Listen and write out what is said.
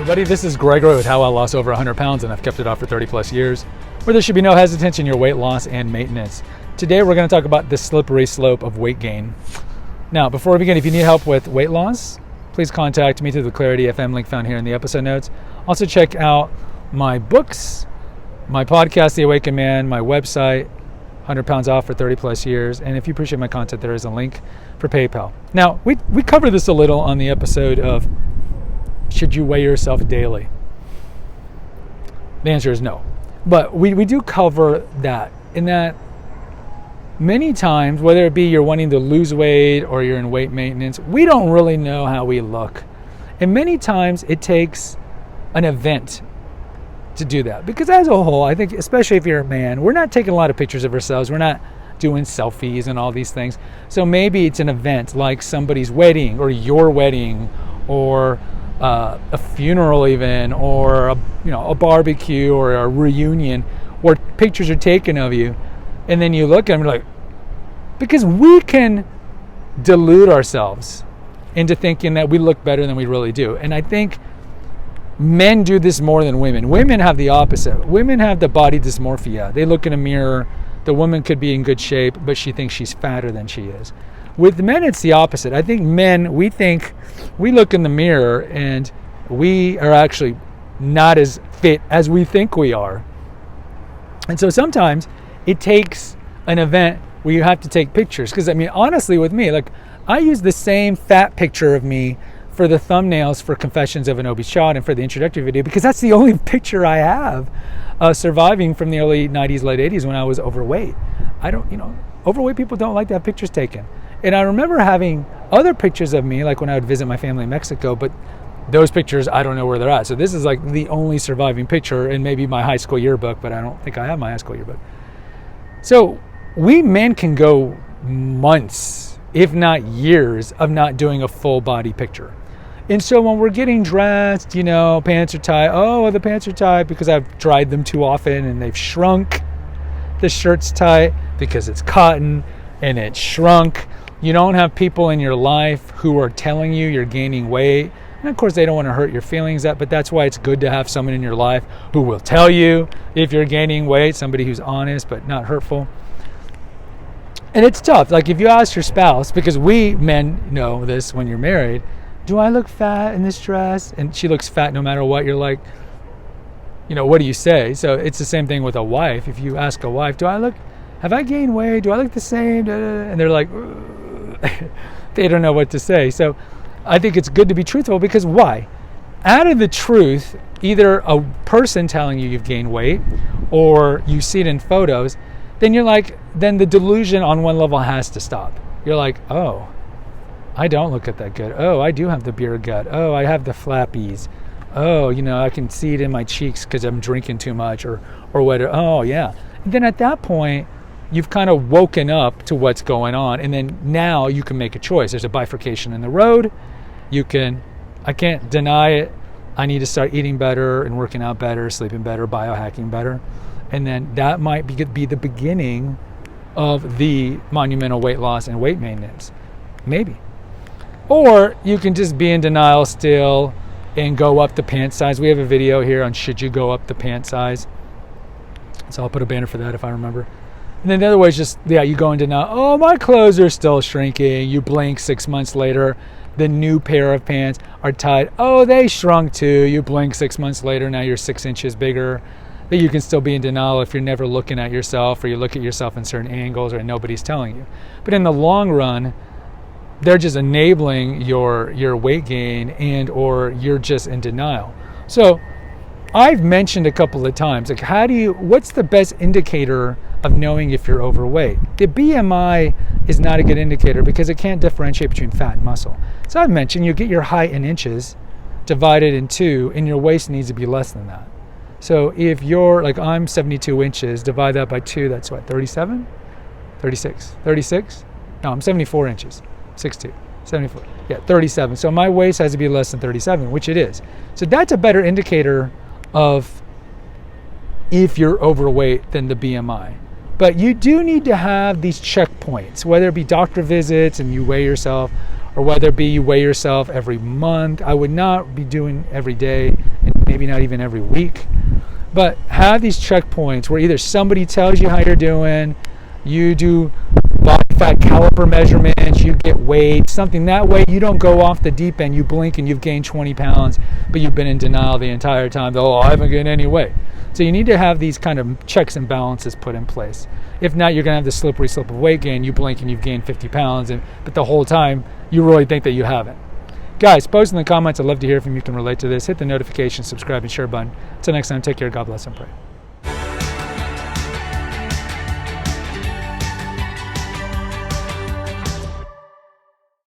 Everybody, this is Gregory with How I Lost Over 100 Pounds and I've kept it off for 30 plus years, where there should be no hesitancy in your weight loss and maintenance. Today we're going to talk about the slippery slope of weight gain. Now, before we begin, if you need help with weight loss, please contact me through the Clarity FM link found here in the episode notes. Also check out my books, my podcast, The Awakened Man, my website, 100 Pounds Off for 30 plus years. And if you appreciate my content, there is a link for PayPal. Now, we covered this a little on the episode of should you weigh yourself daily? The answer is no. But we do cover that, in that many times, whether it be you're wanting to lose weight or you're in weight maintenance, we don't really know how we look. And many times it takes an event to do that. Because as a whole, I think, especially if you're a man, we're not taking a lot of pictures of ourselves. We're not doing selfies and all these things. So maybe it's an event like somebody's wedding or your wedding or a funeral even, or a barbecue or a reunion where pictures are taken of you, and then you look at them and you're like, because we can delude ourselves into thinking that we look better than we really do. And I think men do this more than women. Women have the opposite. Women have the body dysmorphia. They look in a mirror, the woman could be in good shape, but she thinks she's fatter than she is. With men, it's the opposite. I think men, we look in the mirror and we are actually not as fit as we think we are. And so sometimes it takes an event where you have to take pictures. Because honestly with me, I use the same fat picture of me for the thumbnails for Confessions of an Obese Child and for the introductory video, because that's the only picture I have surviving from the early 90s, late 80s when I was overweight. Overweight people don't like to have pictures taken. And I remember having other pictures of me, like when I would visit my family in Mexico, but those pictures, I don't know where they're at. So this is like the only surviving picture in maybe my high school yearbook, but I don't think I have my high school yearbook. So we men can go months, if not years, of not doing a full body picture. And so when we're getting dressed, pants are tight. Oh, the pants are tight because I've dried them too often and they've shrunk. The shirt's tight because it's cotton and it's shrunk. You don't have people in your life who are telling you you're gaining weight. And of course, they don't want to hurt your feelings, but that's why it's good to have someone in your life who will tell you if you're gaining weight, somebody who's honest but not hurtful. And it's tough. Like if you ask your spouse, because we men know this when you're married, do I look fat in this dress? And she looks fat no matter what. You're like, what do you say? So it's the same thing with a wife. If you ask a wife, have I gained weight? Do I look the same? And they're like, they don't know what to say. So I think it's good to be truthful, because why? Out of the truth, either a person telling you you've gained weight or you see it in photos, then then the delusion on one level has to stop. You're like, oh, I don't look at that good. Oh, I do have the beer gut. Oh, I have the flappies. Oh, I can see it in my cheeks because I'm drinking too much or whatever. Oh, yeah. And then at that point, you've kind of woken up to what's going on. And then now you can make a choice. There's a bifurcation in the road. I can't deny it. I need to start eating better and working out better, sleeping better, biohacking better. And then that might be the beginning of the monumental weight loss and weight maintenance. Maybe. Or you can just be in denial still and go up the pant size. We have a video here on should you go up the pant size. So I'll put a banner for that if I remember. And then the other way is just, you go in denial. Oh, my clothes are still shrinking. You blink 6 months later, the new pair of pants are tight. Oh, they shrunk too. You blink 6 months later, now you're 6 inches bigger. But you can still be in denial if you're never looking at yourself, or you look at yourself in certain angles, or nobody's telling you. But in the long run, they're just enabling your weight gain, and or you're just in denial. So I've mentioned a couple of times, what's the best indicator of knowing if you're overweight? The BMI is not a good indicator because it can't differentiate between fat and muscle. So I've mentioned you get your height in inches divided in 2, and your waist needs to be less than that. So if you're I'm 72 inches, divide that by 2, that's what, 37? 36? 36? No, I'm 74 inches. 6'2", 74. Yeah, 37. So my waist has to be less than 37, which it is. So that's a better indicator of if you're overweight than the BMI. But you do need to have these checkpoints, whether it be doctor visits and you weigh yourself, or whether it be you weigh yourself every month. I would not be doing every day, and maybe not even every week. But have these checkpoints where either somebody tells you how you're doing, you do body fat caliper measurements, you get weighed, something that way you don't go off the deep end, you blink and you've gained 20 pounds, but you've been in denial the entire time. Oh, I haven't gained any weight. So you need to have these kind of checks and balances put in place. If not, you're going to have the slippery slope of weight gain. You blink and you've gained 50 pounds, but the whole time you really think that you haven't. Guys, post in the comments. I'd love to hear from you. You can relate to this. Hit the notification, subscribe, and share button. Until next time, take care. God bless and pray.